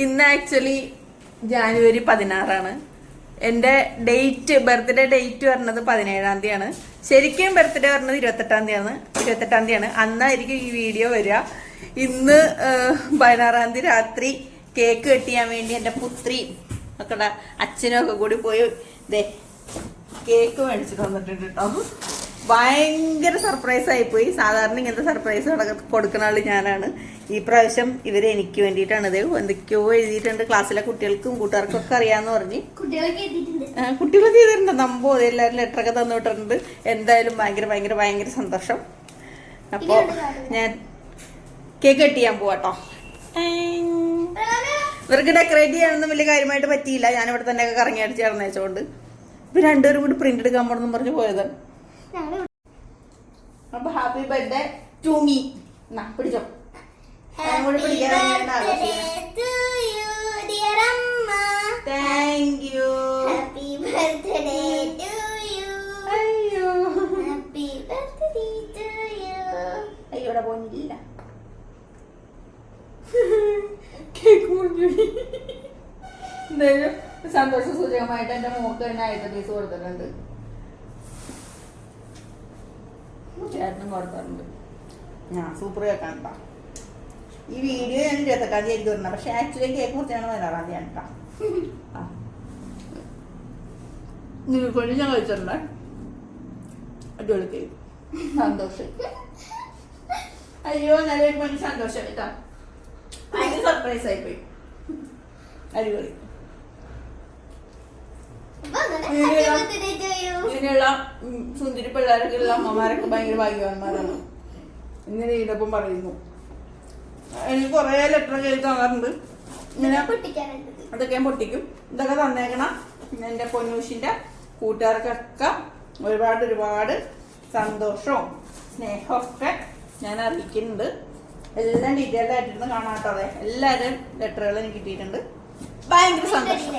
ഇന്ന് ആക്ച്വലി ജാനുവരി 16 എൻ്റെ birthday date പറഞ്ഞത് 17 തീയതിയാണ്. ശരിക്കും ബർത്ത്ഡേ പറഞ്ഞത് 28 തീയതിയാണ്. അന്നായിരിക്കും ഈ വീഡിയോ വരിക. ഇന്ന് 16 തീയതി രാത്രി കേക്ക് കെട്ടിയാൻ വേണ്ടി എൻ്റെ പുത്രി ഒക്കെ അച്ഛനും ഒക്കെ കൂടി പോയി കേക്ക് മേടിച്ചിട്ട് വന്നിട്ടുണ്ട് കേട്ടോ. ഭയങ്കര സർപ്രൈസ് ആയിപ്പോയി. സാധാരണ ഇങ്ങനത്തെ സർപ്രൈസ് കൊടുക്കുന്ന ആള് ഞാനാണ്. ഈ പ്രാവശ്യം ഇവര് എനിക്ക് വേണ്ടിയിട്ടാണ്. ഇത് എന്തൊക്കെയോ എഴുതിയിട്ടുണ്ട്. ക്ലാസ്സിലെ കുട്ടികൾക്കും കൂട്ടുകാർക്കും ഒക്കെ അറിയാന്ന് പറഞ്ഞ് കുട്ടികളൊക്കെ ചെയ്തിട്ടുണ്ട്. നമ്പോ എല്ലാവരും ലെറ്ററൊക്കെ തന്നിട്ടുണ്ട്. എന്തായാലും ഭയങ്കര ഭയങ്കര ഭയങ്കര സന്തോഷം. അപ്പോ ഞാൻ കേക്ക് കട്ട് ചെയ്യാൻ പോവാട്ടോ. ഇവർക്ക് ഡെക്കറേറ്റ് ചെയ്യാനൊന്നും വലിയ കാര്യമായിട്ട് പറ്റിയില്ല. ഞാനിവിടെ തന്നെ ഒക്കെ കറങ്ങി അടിച്ച് ഇറന്നേച്ചോണ്ട് ഇവർ രണ്ടുപേരും കൂടി പ്രിന്റ് എടുക്കാൻ പോണെന്നും പറഞ്ഞ് പോയതാണ്. അപ്പൊ ഹാപ്പി ബർത്ത്ഡേ ടു മീ. പിടിച്ചോ. Thank you. അയ്യോടെ പോയില്ല. എന്തായാലും സന്തോഷ സൂചകമായിട്ട് എന്റെ മോക്ക് തന്നെ ആയിട്ട് പീസ് കൊടുത്തിട്ടുണ്ട്. ചേട്ടനും കൊടുത്തിട്ടുണ്ട്. സൂപ്പർ കേക്കാണ് കേട്ടോ. ഈ വീഡിയോ ഞാൻ 28 തീയതി വരണം. പക്ഷെ ആക്ച്വലി കേക്ക് മുറിച്ചാണ് 16 തീയതി കേട്ടോ. നിങ്ങൾക്ക് ഞാൻ കഴിച്ചിട്ടുണ്ട്. അടിപൊളി കേക്ക്. സന്തോഷം. അയ്യോ നല്ല പണി. സന്തോഷം കേട്ടോ. ഭയങ്കര സർപ്രൈസ് ആയിപ്പോയി. അടിപൊളി. ഇങ്ങനെയുള്ള സുന്ദരി പിള്ളേരൊക്കെ ഉള്ള അമ്മമാരൊക്കെ ഭയങ്കര ഭാഗ്യവാന്മാരാണ്. ഇങ്ങനെ ഇതിനൊപ്പം പറയുന്നു. എനിക്ക് കുറെ ലെറ്റർ കേൾക്കാൻ തന്നാറുണ്ട്. ഇങ്ങനെ അതൊക്കെ ഞാൻ പൊട്ടിക്കും. ഇതൊക്കെ തന്നേക്കണം എന്റെ പൊന്നൂഷിന്റെ കൂട്ടുകാർക്കൊക്കെ ഒരുപാട് ഒരുപാട് സന്തോഷവും സ്നേഹമൊക്കെ ഞാൻ അറിയിക്കുന്നുണ്ട്. എല്ലാം ഡീറ്റെയിൽഡ് ആയിട്ടിരുന്ന് കാണാട്ടോ. അതെ എല്ലാവരും ലെറ്ററുകൾ എനിക്ക് കിട്ടിയിട്ടുണ്ട്. ഭയങ്കര സന്തോഷം.